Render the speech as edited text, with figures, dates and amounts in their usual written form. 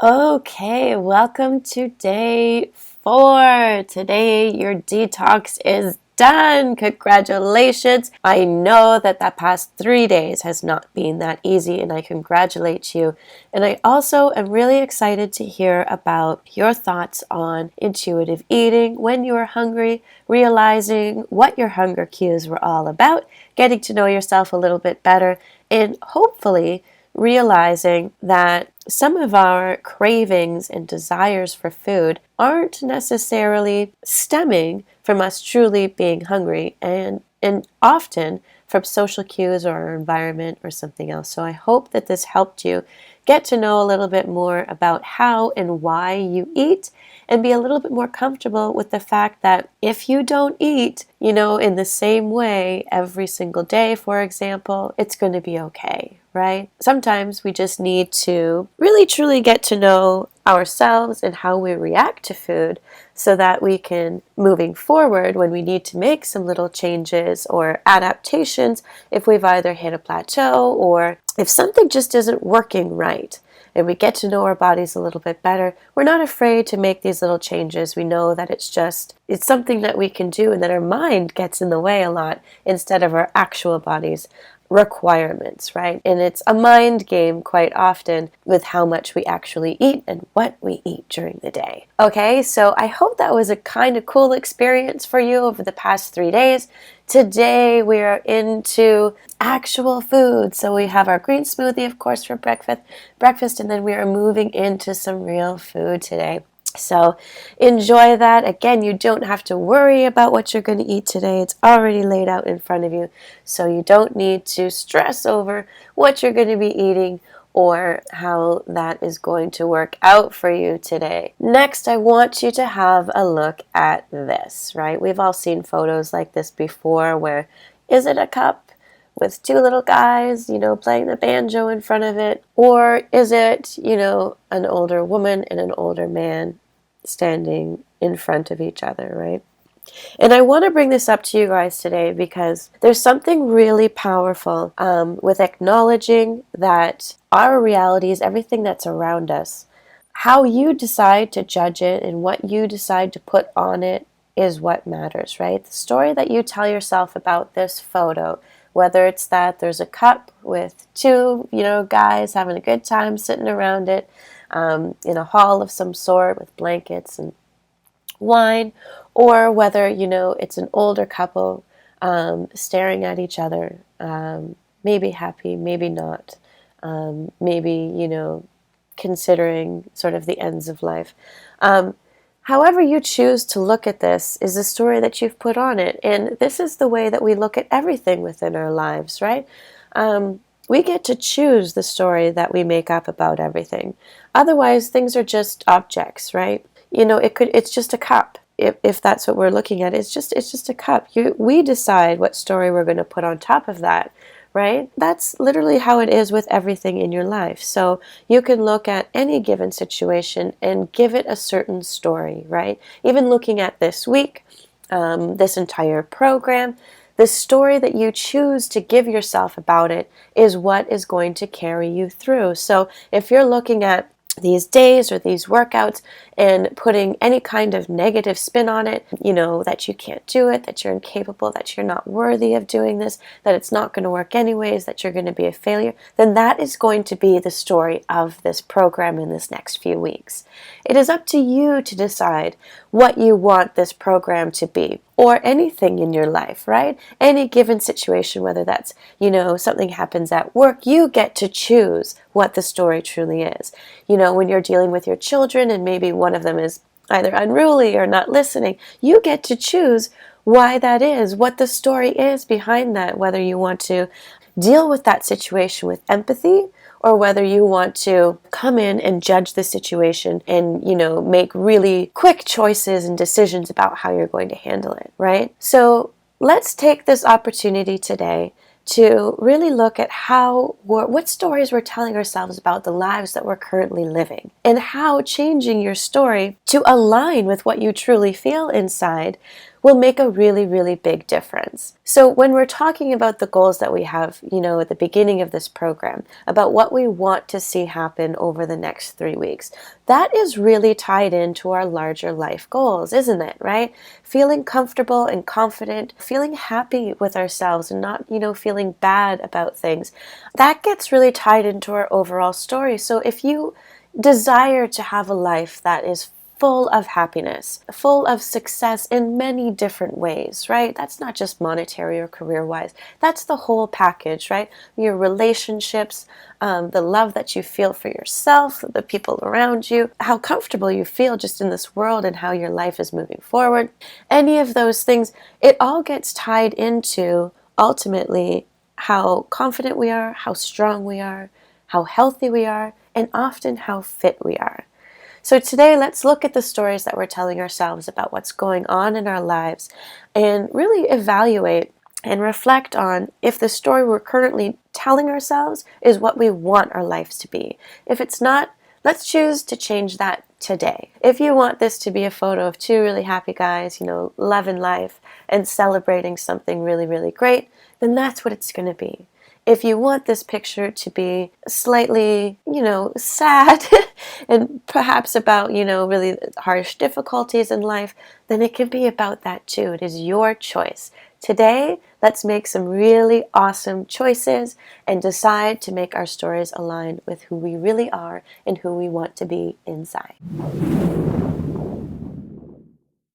Okay, welcome to day 4. Today, your detox is done. Congratulations. I know that past 3 days has not been that easy, and I congratulate you. And I also am really excited to hear about your thoughts on intuitive eating, when you are hungry, realizing what your hunger cues were all about, getting to know yourself a little bit better, and hopefully realizing that some of our cravings and desires for food aren't necessarily stemming from us truly being hungry and often from social cues or our environment or something else. So I hope that this helped you get to know a little bit more about how and why you eat and be a little bit more comfortable with the fact that if you don't eat, in the same way every single day, for example, it's going to be okay, right? Sometimes we just need to really truly get to know ourselves and how we react to food so that we can, moving forward, when we need to make some little changes or adaptations, if we've either hit a plateau or if something just isn't working right, and we get to know our bodies a little bit better, we're not afraid to make these little changes. We know that it's something that we can do and that our mind gets in the way a lot instead of our actual body's requirements, right? And it's a mind game quite often with how much we actually eat and what we eat during the day. Okay, so I hope that was a kind of cool experience for you over the past 3 days. Today we are into actual food. So we have our green smoothie, of course, for breakfast, and then we are moving into some real food today. So enjoy that. Again, you don't have to worry about what you're going to eat today. It's already laid out in front of you. So you don't need to stress over what you're going to be eating or how that is going to work out for you today. Next, I want you to have a look at this, right? We've all seen photos like this before where is it a cup with two little guys, playing the banjo in front of it? Or is it, an older woman and an older man standing in front of each other, right? And I want to bring this up to you guys today because there's something really powerful with acknowledging that our reality is everything that's around us. How you decide to judge it and what you decide to put on it is what matters, right? The story that you tell yourself about this photo, whether it's that there's a cup with two, guys having a good time sitting around it in a hall of some sort with blankets and wine, or whether, it's an older couple staring at each other, maybe happy, maybe not, maybe, considering sort of the ends of life. However you choose to look at this is the story that you've put on it. And this is the way that we look at everything within our lives, right? We get to choose the story that we make up about everything. Otherwise, things are just objects, right? It's just a cup. If that's what we're looking at, it's just a cup. We decide what story we're going to put on top of that, right? That's literally how it is with everything in your life. So you can look at any given situation and give it a certain story, right? Even looking at this week, this entire program, the story that you choose to give yourself about it is what is going to carry you through. So if you're looking at these days or these workouts and putting any kind of negative spin on it, that you can't do it, that you're incapable, that you're not worthy of doing this, that it's not going to work anyways, that you're going to be a failure, then that is going to be the story of this program in this next few weeks. It is up to you to decide what you want this program to be, or anything in your life, right? Any given situation, whether that's, something happens at work, you get to choose what the story truly is. When you're dealing with your children and maybe one of them is either unruly or not listening, you get to choose why that is, what the story is behind that, whether you want to deal with that situation with empathy or whether you want to come in and judge the situation and, make really quick choices and decisions about how you're going to handle it, right? So let's take this opportunity today to really look at what stories we're telling ourselves about the lives that we're currently living, and how changing your story to align with what you truly feel inside will make a really, really big difference. So when we're talking about the goals that we have, at the beginning of this program, about what we want to see happen over the next 3 weeks, that is really tied into our larger life goals, isn't it, right? Feeling comfortable and confident, feeling happy with ourselves and not, feeling bad about things. That gets really tied into our overall story. So if you desire to have a life that is full of happiness, full of success in many different ways, right? That's not just monetary or career-wise. That's the whole package, right? Your relationships, the love that you feel for yourself, the people around you, how comfortable you feel just in this world and how your life is moving forward. Any of those things, it all gets tied into, ultimately, how confident we are, how strong we are, how healthy we are, and often how fit we are. So today, let's look at the stories that we're telling ourselves about what's going on in our lives and really evaluate and reflect on if the story we're currently telling ourselves is what we want our lives to be. If it's not, let's choose to change that today. If you want this to be a photo of two really happy guys, loving life and celebrating something really, really great, then that's what it's going to be. If you want this picture to be slightly, sad and perhaps about, really harsh difficulties in life, then it can be about that too. It is your choice. Today, let's make some really awesome choices and decide to make our stories align with who we really are and who we want to be inside.